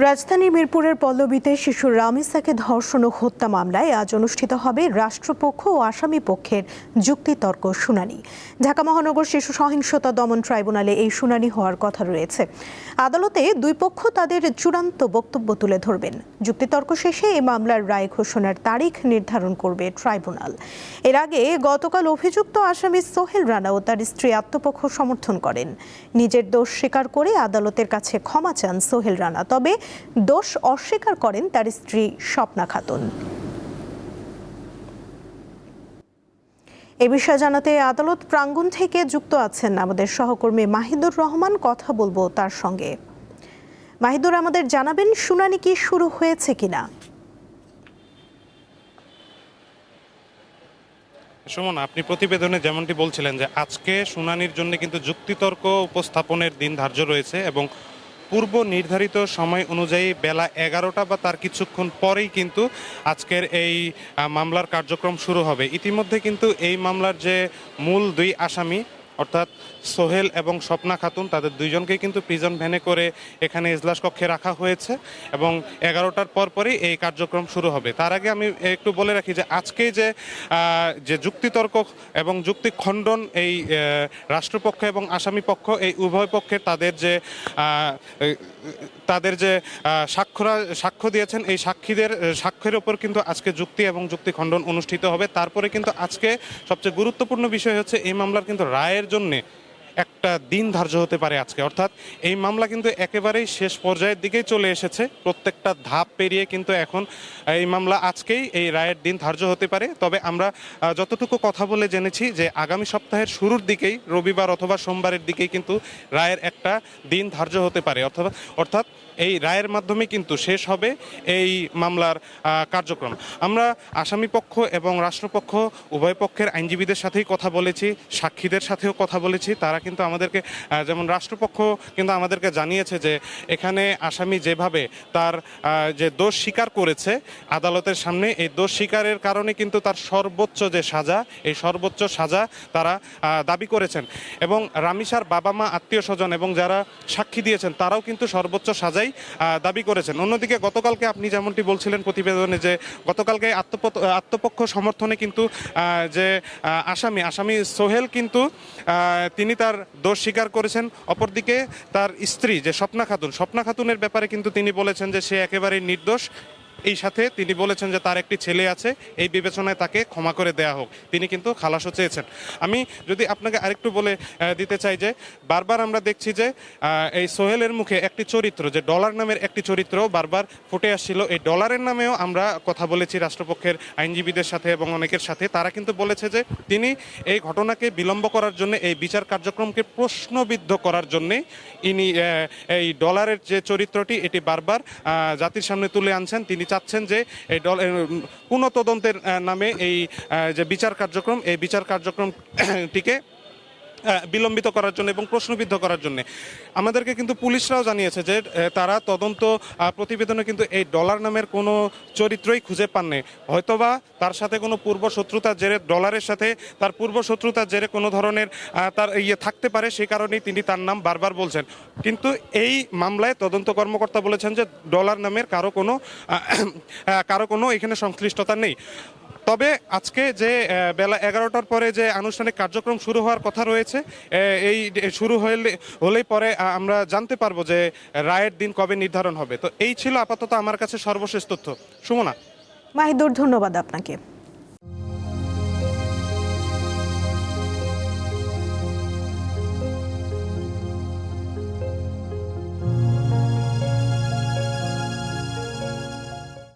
রাজধানীর মিরপুরের পল্লবীতে শিশু রামিসাকে ধর্ষণ ও হত্যা মামলায় আজ অনুষ্ঠিত হবে রাষ্ট্রপক্ষ ও আসামি পক্ষের যুক্তিতর্ক শুনানি। ঢাকা মহানগর শিশু সহিংসতা দমন ট্রাইব্যুনালে এই শুনানি হওয়ার কথা রয়েছে। আদালতে দুই পক্ষ তাদের চূড়ান্ত বক্তব্য তুলে ধরবেন। যুক্তিতর্ক শেষে এই মামলার রায় ঘোষণার তারিখ নির্ধারণ করবে ট্রাইব্যুনাল। এর আগে গতকাল অভিযুক্ত আসামি সোহেল রানা ও তার স্ত্রী আত্মপক্ষ সমর্থন করেন। নিজের দোষ স্বীকার করে আদালতের কাছে ক্ষমা চান সোহেল রানা, তবে দোষ অস্বীকার করেন তার স্ত্রী স্বপ্না খাতুন। এ বিষয়ে জানাতে আদালত প্রাঙ্গণ থেকে যুক্ত আছেন আমাদের সহকর্মী মাহিদুর রহমান। কথা বলবো তার সঙ্গে। মাহিদুর, আমাদের জানাবেন শুনানি কি শুরু হয়েছে কিনা? সুমনা, আপনি প্রতিবেদনে যেমনটি বলছিলেন যে আজকে শুনানির জন্য কিন্তু যুক্তিতর্ক উপস্থাপনের দিন ধার্য রয়েছে এবং পূর্ব নির্ধারিত সময় অনুযায়ী বেলা 11টা বা তার কিছুক্ষণ পরেই কিন্তু আজকের এই মামলার কার্যক্রম শুরু হবে। ইতিমধ্যে কিন্তু এই মামলার যে মূল দুই আসামি অর্থাৎ সোহেল এবং স্বপ্না খাতুন, তাদের দুইজনকে কিন্তু প্রিজন ভ্যানে করে এখানে এজলাস কক্ষে রাখা হয়েছে এবং 11টার পরই এই কার্যক্রম শুরু হবে। তার আগে আমি একটু বলে রাখি যে আজকে যে যুক্তিতর্ক এবং যুক্তি খণ্ডন এই রাষ্ট্রপক্ষ এবং আসামি পক্ষ এই উভয় পক্ষের তাদের যে সাক্ষ্য দিয়েছেন, এই সাক্ষীদের সাক্ষ্যের ওপর কিন্তু আজকে যুক্তি এবং যুক্তি খণ্ডন অনুষ্ঠিত হবে। তারপরে কিন্তু আজকে সবচেয়ে গুরুত্বপূর্ণ বিষয় হচ্ছে এই মামলার কিন্তু রায়ের জন্য একটা দিন ধার্য হতে পারে আজকে। অর্থাৎ এই মামলা কিন্তু একেবারেই শেষ পর্যায়ের দিকেই চলে এসেছে। প্রত্যেকটা ধাপ পেরিয়ে কিন্তু এখন এই মামলা আজকেই এই রায়ের দিন ধার্য হতে পারে। তবে আমরা যতটুকু কথা বলে জেনেছি যে আগামী সপ্তাহের শুরুর দিকেই, রবিবার অথবা সোমবারের দিকেই কিন্তু রায়ের একটা দিন ধার্য হতে পারে। অর্থাৎ এই রায়ের মাধ্যমে কিন্তু শেষ হবে এই মামলার কার্যক্রম। আমরা আসামি পক্ষ এবং রাষ্ট্রপক্ষ উভয় পক্ষের আইনজীবীদের সাথেই কথা বলেছি, সাক্ষীদের সাথেও কথা বলেছি। তারা কিন্তু আমাদেরকে, যেমন রাষ্ট্রপক্ষ কিন্তু আমাদেরকে জানিয়েছে যে এখানে আসামি যেভাবে তার যে দোষ স্বীকার করেছে আদালতের সামনে, এই দোষ স্বীকারের কারণে কিন্তু তার সর্বোচ্চ যে সাজা, এই সর্বোচ্চ সাজা তারা দাবি করেছেন এবং রামিসার বাবা মা, আত্মীয় স্বজন এবং যারা সাক্ষী দিয়েছেন তারাও কিন্তু সর্বোচ্চ সাজাই দাবি করেছেন। অন্যদিকে গতকালকে আপনি যেমনটি বলছিলেন প্রতিবেদনে যে গতকালকে আত্মপক্ষ সমর্থনে কিন্তু যে আসামি সোহেল কিন্তু তিনি তার দোষ স্বীকার করেছেন। অপরদিকে তার স্ত্রী যে স্বপ্না খাতুনের ব্যাপারে কিন্তু তিনি বলেছেন যে সে একেবারেই নির্দোষ। এই সাথে তিনি বলেছেন যে তার একটি ছেলে আছে, এই বিবেচনায় তাকে ক্ষমা করে দেয়া হোক। তিনি কিন্তু খালাসও চেয়েছেন। আমি যদি আপনাকে আরেকটু বলে দিতে চাই যে বারবার আমরা দেখছি যে এই সোহেলের মুখে একটি চরিত্র, যে ডলার নামের একটি চরিত্র বারবার ফুটে আসছিল। এই ডলারের নামেও আমরা কথা বলেছি রাষ্ট্রপক্ষের আইনজীবীদের সাথে এবং অনেকের সাথে। তারা কিন্তু বলেছে যে তিনি এই ঘটনাকে বিলম্ব করার জন্য, এই বিচার কার্যক্রমকে প্রশ্নবিদ্ধ করার জন্যে ইনি এই ডলারের যে চরিত্রটি এটি বারবার জাতির সামনে তুলে আনছেন। তিনি চাচ্ছেন যে এই পুনঃ তদন্তের নামে এই যে বিচার কার্যক্রম, এই বিচার কার্যক্রমটিকে বিলম্বিত করার জন্য এবং প্রশ্নবিদ্ধ করার জন্য। আমাদেরকে কিন্তু পুলিশরাও জানিয়েছে যে তারা তদন্ত প্রতিবেদনে কিন্তু এই ডলার নামের কোনো চরিত্রই খুঁজে পাননি। হয়তোবা তার সাথে কোনো পূর্ব শত্রুতার জেরে, ডলারের সাথে তার পূর্ব শত্রুতার জেরে কোনো ধরনের তার থাকতে পারে, সেই কারণেই তিনি তার নাম বারবার বলছেন। কিন্তু এই মামলায় তদন্ত কর্মকর্তা বলেছেন যে ডলার নামের কারো কোনো এখানে সংশ্লিষ্টতা নেই। তবে আজকে যে বেলা 11টার পরে যে আনুষ্ঠানিক কার্যক্রম শুরু হওয়ার কথা রয়েছে, এই শুরু হলেই পরে আমরা জানতে পারবো যে রায়ের দিন কবে নির্ধারণ হবে। তো এই ছিল আপাতত আমার কাছে সর্বশেষ তথ্য। সুমনা। মাহিদুর, ধন্যবাদ আপনাকে।